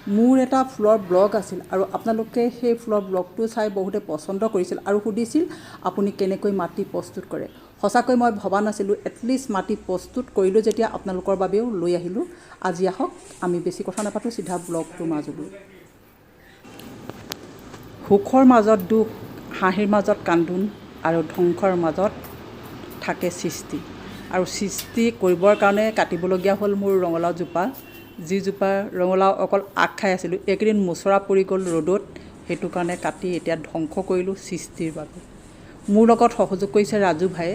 মোৰ এটা ফুলৰ ব্লগ আছিল আৰু আপোনালোকে সেই ফুলৰ ব্লগটো চাই বহুতে পচন্দ কৰিছিল আৰু সুধিছিল আপুনি কেনেকৈ মাটি প্ৰস্তুত কৰে। সঁচাকৈ মই ভবা নাছিলোঁ, এটলিষ্ট মাটি প্ৰস্তুত কৰিলোঁ যেতিয়া আপোনালোকৰ বাবেও লৈ আহিলোঁ। আজি আহক আমি বেছি কথা নাপাতোঁ, চিধা ব্লগটোৰ মাজলৈ। সুখৰ মাজত দুখ, হাঁহিৰ মাজত কান্দোন আৰু ধ্বংসৰ মাজত থাকে সৃষ্টি। আৰু সৃষ্টি কৰিবৰ কাৰণে কাটিবলগীয়া হ'ল মোৰ ৰঙালাওজোপা, যিজোপা ৰঙালাও অকল আগ খাই আছিলোঁ। এইকেইদিন মোচৰা পৰি গ'ল ৰ'দত, সেইটো কাৰণে কাটি এতিয়া ধ্বংস কৰিলোঁ সৃষ্টিৰ বাবে। মোৰ লগত সহযোগ কৰিছে ৰাজু ভায়ে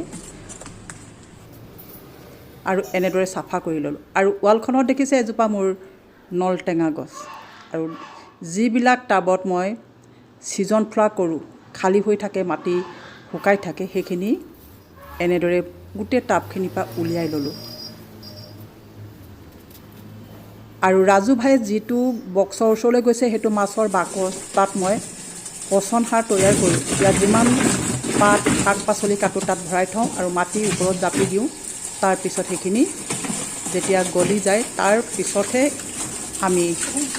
আৰু এনেদৰে চাফা কৰি ল'লোঁ। আৰু ৱালখনত দেখিছে এজোপা মোৰ নলটেঙা গছ। আৰু যিবিলাক টাবত মই ছিজন ফ্লাৱাৰ কৰোঁ, খালী হৈ থাকে, মাটি শুকাই থাকে, সেইখিনি এনেদৰে গোটেই টাবখিনিৰ পৰা উলিয়াই ল'লোঁ। আৰু ৰাজু ভাই যিটো বক্সৰ ওচৰলৈ গৈছে সেইটো মাছৰ বাকচ, তাত মই পচন সাৰ তৈয়াৰ কৰোঁ। ইয়াত যিমান পাত শাক পাচলি কাটোঁ তাত ভৰাই থওঁ আৰু মাটিৰ ওপৰত জাপি দিওঁ। তাৰপিছত সেইখিনি যেতিয়া গলি যায় তাৰ পিছতহে আমি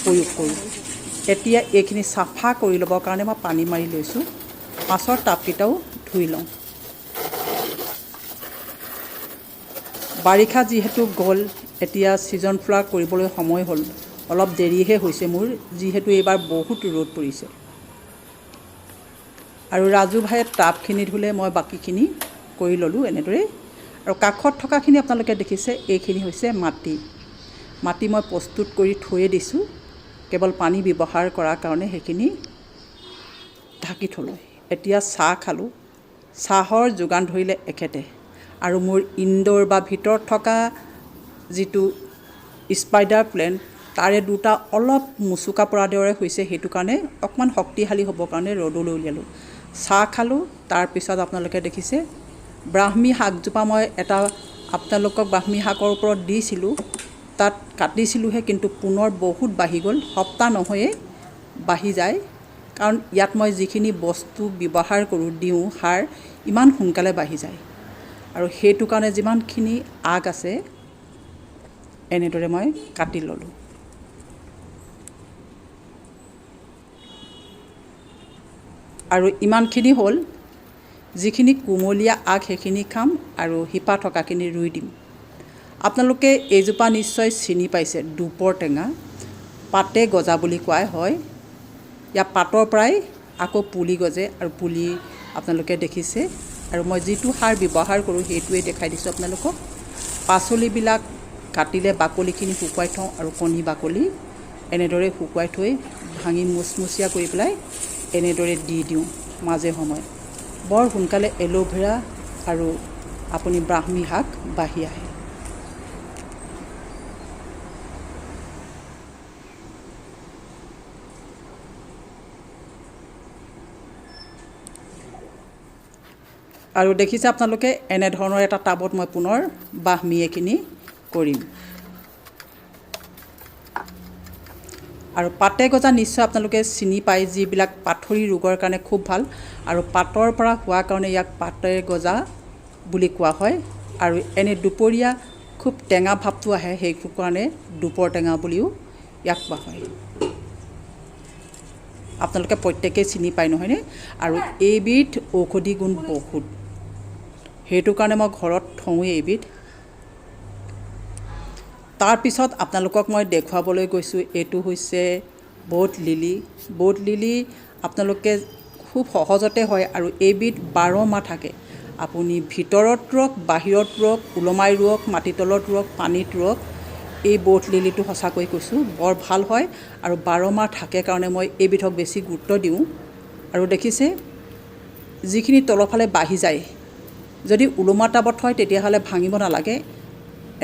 প্ৰয়োগ কৰোঁ। এতিয়া এইখিনি চাফা কৰি ল'বৰ কাৰণে মই পানী মাৰি লৈছোঁ। মাছৰ টাবকেইটাও ধুই লওঁ। বাৰিষা যিহেতু গ'ল, এতিয়া ছিজন ফ্লাৱাৰ কৰিবলৈ সময় হ'ল। অলপ দেৰিহে হৈছে মোৰ, যিহেতু এইবাৰ বহুত ৰ'দ পৰিছে। আৰু ৰাজু ভাই টাবখিনি ধুলে, মই বাকীখিনি কৰি ল'লোঁ এনেদৰেই। আৰু কাষত থকাখিনি আপোনালোকে দেখিছে, এইখিনি হৈছে মাটি। মাটি মই প্ৰস্তুত কৰি থৈয়ে দিছোঁ, কেৱল পানী ব্যৱহাৰ কৰাৰ কাৰণে সেইখিনি ঢাকি থ'লোঁ। এতিয়া চাহ খালোঁ। চাহৰ যোগান ধৰিলে এখেতে। আৰু মোৰ ইনডোৰ বা ভিতৰত থকা যিটো স্পাইডাৰ প্লেণ্ট, তাৰে দুটা অলপ মুচুকা পৰা দৰে হৈছে, সেইটো কাৰণে অকণমান শক্তিশালী হ'বৰ কাৰণে ৰ'দলৈ উলিয়ালোঁ। চাহ খালোঁ। তাৰপিছত আপোনালোকে দেখিছে ব্ৰাহ্মী শাকজোপা মই এটা আপোনালোকক ব্ৰাহ্মী শাকৰ ওপৰত দিছিলোঁ, তাত কাটিছিলোঁহে, কিন্তু পুনৰ বহুত বাঢ়ি গ'ল। সপ্তাহ নহয়ে বাঢ়ি যায়, কাৰণ ইয়াত মই যিখিনি বস্তু ব্যৱহাৰ কৰোঁ, দিওঁ সাৰ, ইমান সোনকালে বাঢ়ি যায়। আৰু সেইটো কাৰণে যিমানখিনি আগ আছে এনেদৰে মই কাটি ল'লোঁ। আৰু ইমানখিনি হ'ল, যিখিনি কুমলীয়া আগ সেইখিনি খাম আৰু শিপা থকাখিনি ৰুই দিম। আপোনালোকে এইজোপা নিশ্চয় চিনি পাইছে, দুপৰ টেঙা, পাতে গজা বুলি কোৱা হয়। ইয়াৰ পাতৰ পৰাই আকৌ পুলি গজে, আৰু পুলি আপোনালোকে দেখিছে। আৰু মই যিটো সাৰ ব্যৱহাৰ কৰোঁ সেইটোৱে দেখাই দিছোঁ আপোনালোকক। পাচলিবিলাক কাটিলে বাকলিখিনি শুকুৱাই থওঁ, আৰু কণী বাকলি এনেদৰে শুকুৱাই থৈ ভাঙি মুচমুচীয়া কৰি পেলাই এনেদৰে দি দিওঁ মাজে সময়ে। বৰ সোনকালে এল'ভেৰা আৰু আপুনি ব্ৰাহ্মী শাক বাঢ়ি আহে। আৰু দেখিছে আপোনালোকে, এনেধৰণৰ এটা টাবত মই পুনৰ ব্ৰাহ্মী এইখিনি কৰিম। আৰু পাতে গজা নিশ্চয় আপোনালোকে চিনি পায়, যিবিলাক পাথৰী ৰোগৰ কাৰণে খুব ভাল, আৰু পাতৰ পৰা হোৱাৰ কাৰণে ইয়াক পাতে গজা বুলি কোৱা হয়। আৰু এনে দুপৰীয়া খুব টেঙা ভাৱটো আহে, সেইটো কাৰণে দুপৰ টেঙা বুলিও ইয়াক কোৱা হয়। আপোনালোকে প্ৰত্যেকেই চিনি পায় নহয়নে? আৰু এইবিধ ঔষধি গুণ বহুত, সেইটো কাৰণে মই ঘৰত থওঁৱেই এইবিধ। তাৰপিছত আপোনালোকক মই দেখুৱাবলৈ গৈছোঁ, এইটো হৈছে ব'ট লিলি। ব'ট লিলি আপোনালোকে খুব সহজতে হয়, আৰু এইবিধ 12 মাহ থাকে। আপুনি ভিতৰত ৰুৱক, বাহিৰত ৰুৱক, ওলমাই ৰুৱক, মাটিৰ তলত ৰুৱক, পানীত ৰুৱক, এই ব'ট লিলিটো সঁচাকৈ কৈছোঁ বৰ ভাল হয়। আৰু 12 মাহ থাকে কাৰণে মই এইবিধক বেছি গুৰুত্ব দিওঁ। আৰু দেখিছে, যিখিনি তলৰফালে বাঢ়ি যায়, যদি ওলোমা টাবত হয় তেতিয়াহ'লে ভাঙিব নালাগে।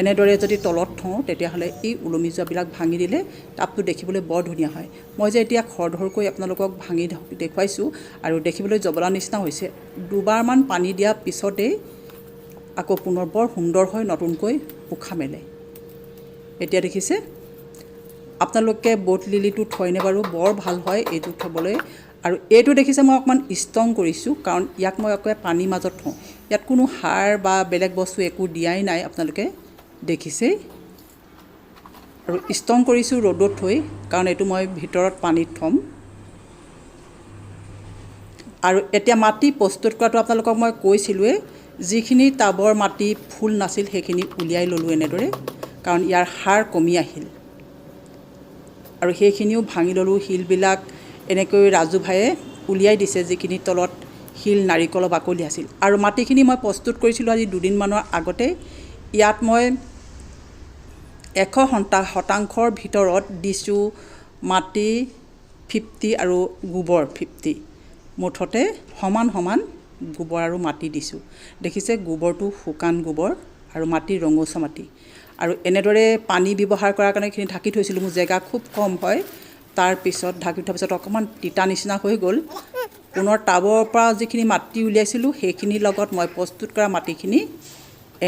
এনেদৰে যদি তলত থওঁ তেতিয়াহ'লে এই ওলমি যোৱাবিলাক ভাঙি দিলে টাবটো দেখিবলৈ বৰ ধুনীয়া হয়। মই যে এতিয়া খৰধৰকৈ আপোনালোকক ভাঙি দেখুৱাইছোঁ, আৰু দেখিবলৈ জবলা নিচিনা হৈছে। দুবাৰমান পানী দিয়াৰ পিছতেই আকৌ পুনৰ বৰ সুন্দৰ হয়, নতুনকৈ উশাহ মেলে। এতিয়া দেখিছে, আপোনালোকে ব'ট লিলিটো থয়নে বাৰু? বৰ ভাল হয় এইটো থ'বলৈ। আৰু এইটো দেখিছে মই অকণমান ষ্ট্ৰং কৰিছোঁ, কাৰণ ইয়াক মই একেবাৰে পানীৰ মাজত থওঁ। ইয়াত কোনো সাৰ বা বেলেগ বস্তু একো দিয়াই নাই, আপোনালোকে দেখিছেই। আৰু ষ্ট্ৰং কৰিছোঁ ৰ'দত থৈ, কাৰণ এইটো মই ভিতৰত পানীত থ'ম। আৰু এতিয়া মাটি প্ৰস্তুত কৰাটো আপোনালোকক মই কৈছিলোঁৱেই, যিখিনি টাবৰ মাটি ফুল নাছিল সেইখিনি উলিয়াই ল'লোঁ এনেদৰে, কাৰণ ইয়াৰ সাৰ কমি আহিল। আৰু সেইখিনিও ভাঙি ল'লোঁ। শিলবিলাক এনেকৈ ৰাজু ভায়ে উলিয়াই দিছে, যিখিনি তলত শিল নাৰিকলৰ বাকলি আছিল। আৰু মাটিখিনি মই প্ৰস্তুত কৰিছিলোঁ আজি 2 দিনমানৰ আগতে। ইয়াত মই 100% ভিতৰত দিছোঁ মাটি 50 আৰু গোবৰ 50, মুঠতে সমান সমান গোবৰ আৰু মাটি দিছোঁ। দেখিছে গোবৰটো শুকান গোবৰ আৰু মাটি ৰঙচুৱা মাটি। আৰু এনেদৰে পানী ব্যৱহাৰ কৰাৰ কাৰণে এইখিনি ঢাকি থৈছিলোঁ, মোৰ জেগা খুব কম হয়। তাৰপিছত ঢাকি থোৱাৰ পিছত অকণমান তিতা নিচিনা হৈ গ'ল। পুনৰ টাবৰ পৰা যিখিনি মাটি উলিয়াইছিলোঁ সেইখিনিৰ লগত মই প্ৰস্তুত কৰা মাটিখিনি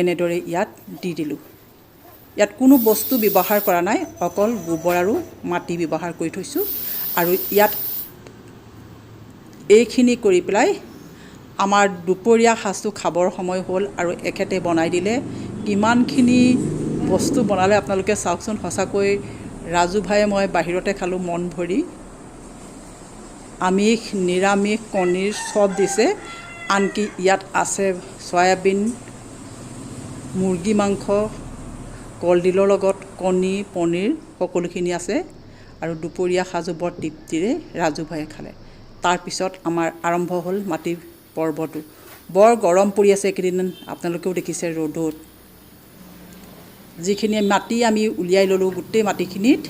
এনেদৰে ইয়াত দি দিলোঁ। ইয়াত কোনো বস্তু ব্যৱহাৰ কৰা নাই, অকল গোবৰ আৰু মাটি ব্যৱহাৰ কৰি থৈছোঁ। আৰু ইয়াত এইখিনি কৰি পেলাই আমাৰ দুপৰীয়া সাজটো খাবৰ সময় হ'ল। আৰু এখেতে বনাই দিলে। কিমানখিনি বস্তু বনালে আপোনালোকে চাওকচোন। সঁচাকৈ ৰাজু ভায়ে মই বাহিৰতে খালোঁ মন ভৰি। আমিষ নিৰামিষ কণীৰ চব দিছে, আনকি ইয়াত আছে চয়াবিন, মুৰ্গী মাংস, কলডিলৰ লগত কণী, পনীৰ সকলোখিনি আছে। আৰু দুপৰীয়া সাজু বৰ তৃপ্তিৰে ৰাজু ভায়ে খালে। তাৰপিছত আমাৰ আৰম্ভ হ'ল মাটিৰ পৰ্বটো। বৰ গৰম পৰি আছে এইকেইদিন, আপোনালোকেও দেখিছে ৰ'দত। যিখিনি মাটি আমি উলিয়াই ল'লোঁ গোটেই মাটিখিনিত,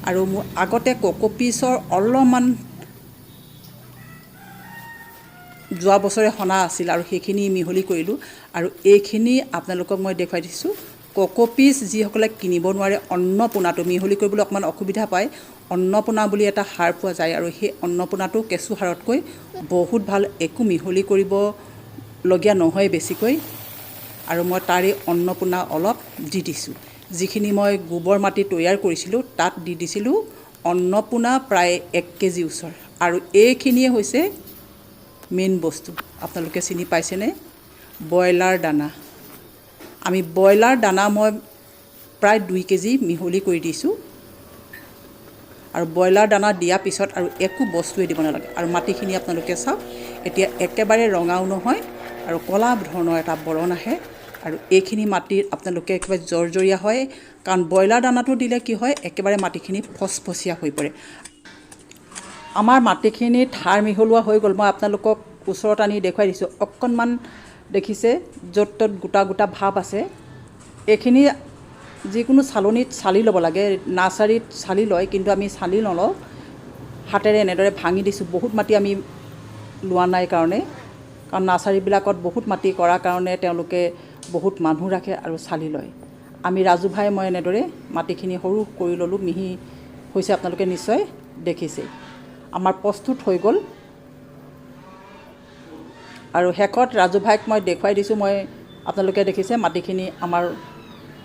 আৰু মোৰ আগতে কক'পিছৰ অলপমান যোৱা বছৰে সনা আছিল, আৰু সেইখিনি মিহলি কৰিলোঁ। আৰু এইখিনি আপোনালোকক মই দেখুৱাই দিছোঁ। কক'পিছ যিসকলে কিনিব নোৱাৰে, অন্নপূৰ্ণাটো মিহলি কৰিবলৈ অকণমান অসুবিধা পায়। অন্নপূৰ্ণা বুলি এটা সাৰ পোৱা যায়, আৰু সেই অন্নপূৰ্ণাটো কেঁচু সাৰতকৈ বহুত ভাল, একো মিহলি কৰিবলগীয়া নহয় বেছিকৈ। আৰু মই তাৰে অন্নপূৰ্ণা অলপ দি দিছোঁ। যিখিনি মই গোবৰ মাটি তৈয়াৰ কৰিছিলোঁ তাত দি দিছিলোঁ অন্নপূৰ্ণা প্ৰায় 1 কেজি ওচৰ। আৰু এইখিনিয়ে হৈছে মেইন বস্তু। আপোনালোকে চিনি পাইছেনে? ব্ৰইলাৰ দানা। আমি ব্ৰইলাৰ দানা মই প্ৰায় 2 কেজি মিহলি কৰি দিছোঁ। আৰু ব্ৰইলাৰ দানা দিয়াৰ পিছত আৰু একো বস্তুৱে দিব নালাগে। আৰু মাটিখিনি আপোনালোকে চাওক, এতিয়া একেবাৰে ৰঙাও নহয় আৰু ক'লা ধৰণৰ এটা বৰণ আহে। আৰু এইখিনি মাটিত আপোনালোকে একেবাৰে জৰ্জৰীয়া হয়, কাৰণ ব্ৰইলাৰ দানাটো দিলে কি হয়, একেবাৰে মাটিখিনি ফচফচীয়া হৈ পৰে। আমাৰ মাটিখিনিত সাৰ মিহলোৱা হৈ গ'ল। মই আপোনালোকক ওচৰত আনি দেখুৱাই দিছোঁ। অকণমান দেখিছে য'ত ত'ত গোটা গোটা ভাৱ আছে। এইখিনি যিকোনো চালনীত চালি ল'ব লাগে। নাৰ্চাৰীত চালি লয়, কিন্তু আমি চালি নলওঁ, হাতেৰে এনেদৰে ভাঙি দিছোঁ। বহুত মাটি আমি লোৱা নাই কাৰণে, কাৰণ নাৰ্চাৰীবিলাকত বহুত মাটি কৰাৰ কাৰণে তেওঁলোকে বহুত মানুহ ৰাখে আৰু চালি লয়। আমি ৰাজু ভাই মই এনেদৰে মাটিখিনি সৰু কৰি ল'লোঁ, মিহি হৈছে, আপোনালোকে নিশ্চয় দেখিছে। আমাৰ প্ৰস্তুত হৈ গ'ল। আৰু শেষত ৰাজু ভাইক মই দেখুৱাই দিছোঁ। মই আপোনালোকে দেখিছে মাটিখিনি আমাৰ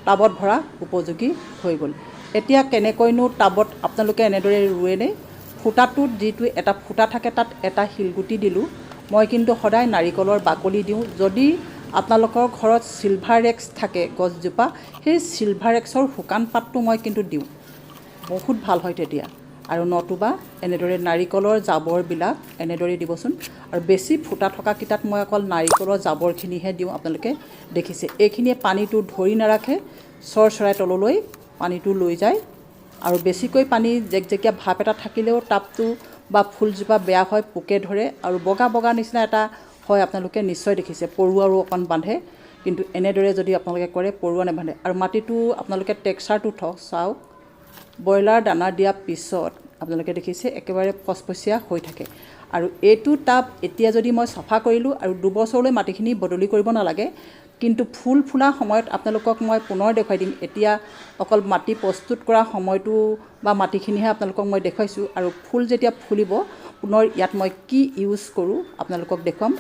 টাবত ভৰা উপযোগী হৈ গ'ল। এতিয়া কেনেকৈনো টাবত আপোনালোকে এনেদৰে ৰুৱেনে? ফুটাটোত যিটো এটা ফুটা থাকে তাত এটা শিলগুটি দিলোঁ। মই কিন্তু সদায় নাৰিকলৰ বাকলি দিওঁ। যদি আপোনালোকৰ ঘৰত চিলভাৰেক্স থাকে গছজোপা, সেই চিলভাৰেক্সৰ শুকান পাতটো মই কিন্তু দিওঁ, বহুত ভাল হয় তেতিয়া। আৰু নতুবা এনেদৰে নাৰিকলৰ জাবৰবিলাক এনেদৰে দিবচোন। আৰু বেছি ফুটা থকা কেইটাত মই অকল নাৰিকলৰ জাবৰখিনিহে দিওঁ, আপোনালোকে দেখিছে। এইখিনিয়ে পানীটো ধৰি নাৰাখে, চৰাই তললৈ পানীটো লৈ যায়। আৰু বেছিকৈ পানী জেকজেকীয়া ভাপ এটা থাকিলেও টাবটো বা ফুলজোপা বেয়া হয়, পোকে ধৰে আৰু বগা বগা নিচিনা এটা হয়। আপোনালোকে নিশ্চয় দেখিছে, পৰুৱাও অকণ বান্ধে। কিন্তু এনেদৰে যদি আপোনালোকে কৰে, পৰুৱা নাবান্ধে। আৰু মাটিটো আপোনালোকে টেক্সাৰটো চাওক, ব্ৰইলাৰ দানা দিয়াৰ পিছত আপোনালোকে দেখিছে একেবাৰে ফচফচীয়া হৈ থাকে। আৰু এইটো টাব এতিয়া যদি মই চাফা কৰিলোঁ, আৰু 2 বছৰলৈ মাটিখিনি বদলি কৰিব নালাগে। কিন্তু ফুল ফুলা সময়ত আপোনালোকক মই পুনৰ দেখুৱাই দিম। এতিয়া অকল মাটি প্ৰস্তুত কৰা সময়টো বা মাটিখিনিহে আপোনালোকক মই দেখুৱাইছোঁ। আৰু ফুল যেতিয়া ফুলিব, পুনৰ ইয়াত মই কি ইউজ কৰোঁ আপোনালোকক দেখুৱাম।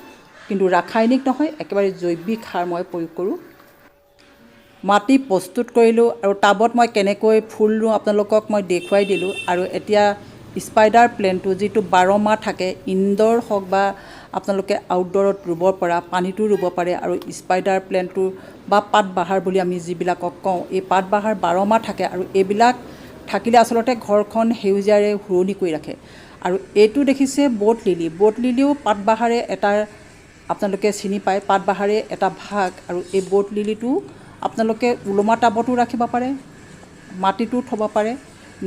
কিন্তু ৰাসায়নিক নহয়, একেবাৰে জৈৱিক সাৰ মই প্ৰয়োগ কৰোঁ। মাটি প্ৰস্তুত কৰিলোঁ, আৰু টাবত মই কেনেকৈ ফুল ৰুওঁ আপোনালোকক মই দেখুৱাই দিলোঁ। আৰু এতিয়া স্পাইডাৰ প্লেণ্টটো যিটো 12 মাহ থাকে, ইনডোৰ হওক বা আপোনালোকে আউটডোৰত ৰুব পৰা, পানীটো ৰুব পাৰে। আৰু স্পাইডাৰ প্লেণ্টটো বা পাতবাহাৰ বুলি আমি যিবিলাকক কওঁ, এই পাতবাহাৰ 12 মাহ থাকে। আৰু এইবিলাক থাকিলে আচলতে ঘৰখন সেউজীয়াৰে শুৱনি কৰি ৰাখে। আৰু এইটো দেখিছে বোট লিলি। বোট লিলিও পাতবাহাৰে এটা আপোনালোকে চিনি পায়, পাতবাহাৰে এটা ভাগ। আৰু এই বোট লিলিটো আপোনালোকে ওলমা টাবতো ৰাখিব পাৰে, মাটিতো থ'ব পাৰে,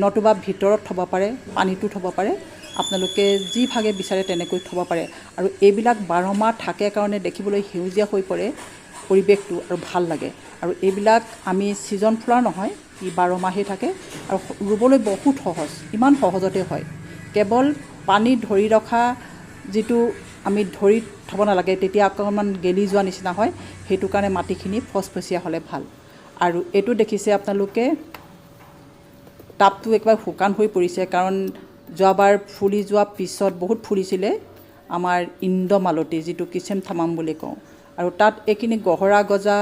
নতুবা ভিতৰত থ'ব পাৰে, পানীতো থ'ব পাৰে। আপোনালোকে যি ভাগে বিচাৰে তেনেকৈ থ'ব পাৰে। আৰু এইবিলাক 12 মাহ থাকে কাৰণে দেখিবলৈ সেউজীয়া হৈ পৰে পৰিৱেশটো আৰু ভাল লাগে। আৰু এইবিলাক আমি ছিজন ফুলাৰ নহয়, ই 12 মাহেই থাকে আৰু ৰুবলৈ বহুত সহজ, ইমান সহজতে হয়। কেৱল পানী ধৰি ৰখা যিটো আমি ধৰি থ'ব নালাগে, তেতিয়া অকণমান গেলি যোৱা নিচিনা হয়, সেইটো কাৰণে মাটিখিনি ফচফচীয়া হ'লে ভাল। আৰু এইটো দেখিছে আপোনালোকে টাবটো একেবাৰে শুকান হৈ পৰিছে, কাৰণ যোৱাবাৰ ফুলি যোৱা পিছত বহুত ফুলিছিলে আমাৰ ইন্দ্ৰমালতী, যিটো কিচেমথামাম বুলি কওঁ। আৰু তাত এইখিনি গহৰা গজা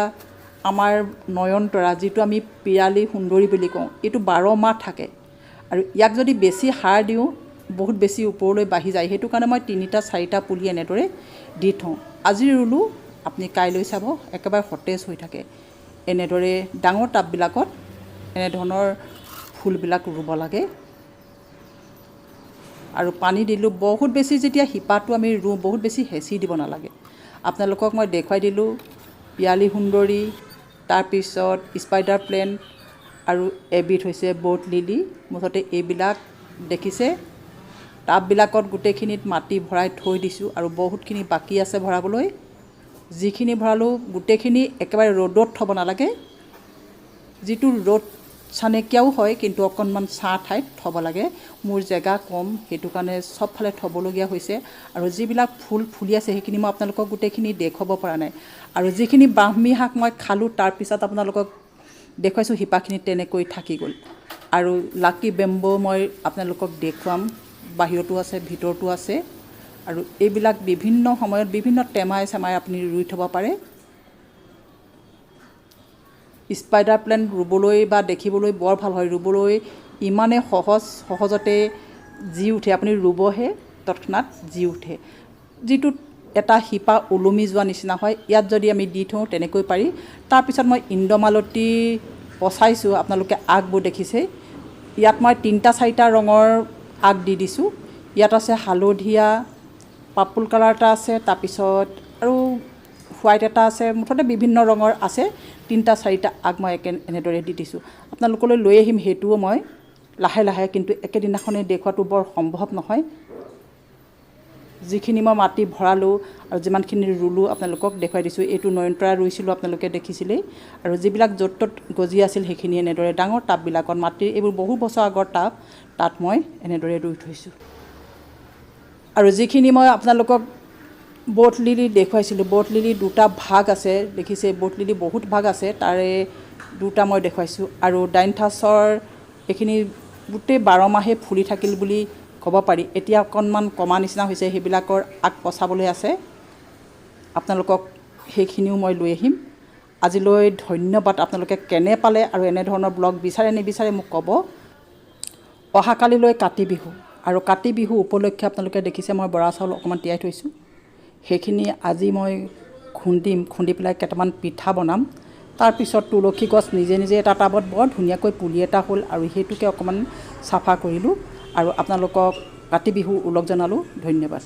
আমাৰ নয়নতৰা, যিটো আমি পিৰালি সুন্দৰী বুলি কওঁ, এইটো 12 মাহ থাকে। আৰু ইয়াক যদি বেছি সাৰ দিওঁ বহুত বেছি ওপৰলৈ বাঢ়ি যায়, সেইটো কাৰণে মই 3-4টা পুলি এনেদৰে দি থওঁ। আজি ৰুলোঁ, আপুনি কাইলৈ চাব একেবাৰে সতেজ হৈ থাকে। এনেদৰে ডাঙৰ টাববিলাকত এনেধৰণৰ ফুলবিলাক ৰুব লাগে। আৰু পানী দিলোঁ বহুত বেছি, যেতিয়া শিপাটো আমি ৰুওঁ বহুত বেছি হেঁচি দিব নালাগে। আপোনালোকক মই দেখুৱাই দিলোঁ পিৰালি সুন্দৰী, তাৰপিছত স্পাইডাৰ প্লেণ্ট আৰু এবিধ হৈছে বোট লিলি। মুঠতে এইবিলাক দেখিছে টাববিলাকত গোটেইখিনিত মাটি ভৰাই থৈ দিছোঁ আৰু বহুতখিনি বাকী আছে ভৰাবলৈ। যিখিনি ভৰালোঁ গোটেইখিনি একেবাৰে ৰ'দত থ'ব নালাগে, যিটো ৰ'দ চানেকীয়াও হয় কিন্তু অকণমান ছাঁ ঠাইত থ'ব লাগে। মোৰ জেগা কম, সেইটো কাৰণে চবফালে থ'বলগীয়া হৈছে। আৰু যিবিলাক ফুল ফুলি আছে সেইখিনি মই আপোনালোকক গোটেইখিনি দেখুৱাব পৰা নাই। আৰু যিখিনি ব্ৰাহ্মী শাক মই খালোঁ তাৰপিছত আপোনালোকক দেখুৱাইছোঁ, শিপাখিনি তেনেকৈ থাকি গ'ল। আৰু লাকি বেম্বো মই আপোনালোকক দেখুৱাম, বাহিৰতো আছে ভিতৰতো আছে। আৰু এইবিলাক বিভিন্ন সময়ত বিভিন্ন টেমাই চেমাই আপুনি ৰুই থ'ব পাৰে। স্পাইডাৰ প্লেণ্ট ৰুবলৈ বা দেখিবলৈ বৰ ভাল হয়, ৰুবলৈ ইমানে সহজতে জি উঠে, আপুনি ৰুবহে তৎক্ষণাত জি উঠে। যিটো এটা শিপা ওলমি যোৱা নিচিনা হয়, ইয়াত যদি আমি দি থওঁ তেনেকৈ পাৰি। তাৰপিছত মই ইন্দ্ৰমালতী পচাইছোঁ, আপোনালোকে আগবোৰ দেখিছে। ইয়াত মই 3-4টা ৰঙৰ আগ দি দিছোঁ। ইয়াত আছে হালধীয়া, পাৰ্পল কালাৰ এটা আছে, তাৰপিছত আৰু হোৱাইট এটা আছে, মুঠতে বিভিন্ন ৰঙৰ আছে। 3-4টা আগ মই এনেদৰে দি দিছোঁ। আপোনালোকলৈ লৈ আহিম সেইটোও মই লাহে লাহে, কিন্তু একেদিনাখনেই দেখুৱাটো বৰ সম্ভৱ নহয়। যিখিনি মই মাটি ভৰালোঁ আৰু যিমানখিনি ৰুলোঁ আপোনালোকক দেখুৱাই দিছোঁ। এইটো নয়নতৰা ৰুইছিলোঁ, আপোনালোকে দেখিছিলেই। আৰু যিবিলাক য'ত ত'ত গজি আছিল সেইখিনি এনেদৰে ডাঙৰ টাববিলাকত, মাটিৰ এইবোৰ বহু বছৰ আগৰ টাব, তাত মই এনেদৰে ৰুই থৈছোঁ। আৰু যিখিনি মই আপোনালোকক বোট লিলি দেখুৱাইছিলোঁ, বোট লিলি 2টা ভাগ আছে, দেখিছে বোট লিলি বহুত ভাগ আছে, তাৰে 2টা মই দেখুৱাইছোঁ। আৰু ডাইনথাছৰ এইখিনি গোটেই 12 মাহেই ফুলি থাকিল বুলি ক'ব পাৰি। এতিয়া অকণমান কমা নিচিনা হৈছে, সেইবিলাকৰ আগ পচাবলৈ আছে, আপোনালোকক সেইখিনিও মই লৈ আহিম। আজিলৈ ধন্যবাদ। আপোনালোকে কেনে পালে আৰু এনেধৰণৰ ব্লগ বিচাৰে নিবিচাৰে মোক ক'ব। অহাকালিলৈ কাতি বিহু, আৰু কাতি বিহু উপলক্ষে আপোনালোকে দেখিছে মই বৰা চাউল অকণমান তিয়াই থৈছোঁ। সেইখিনি আজি মই খুন্দি পেলাই কেইটামান পিঠা বনাম। তাৰপিছত তুলসী গছ নিজে নিজে এটা টাবত বৰ ধুনীয়াকৈ পুলি এটা হ'ল, আৰু সেইটোকে অকণমান চাফা কৰিলোঁ। আৰু আপোনালোকক কাতি বিহু ওলগ জনালোঁ। ধন্যবাদ।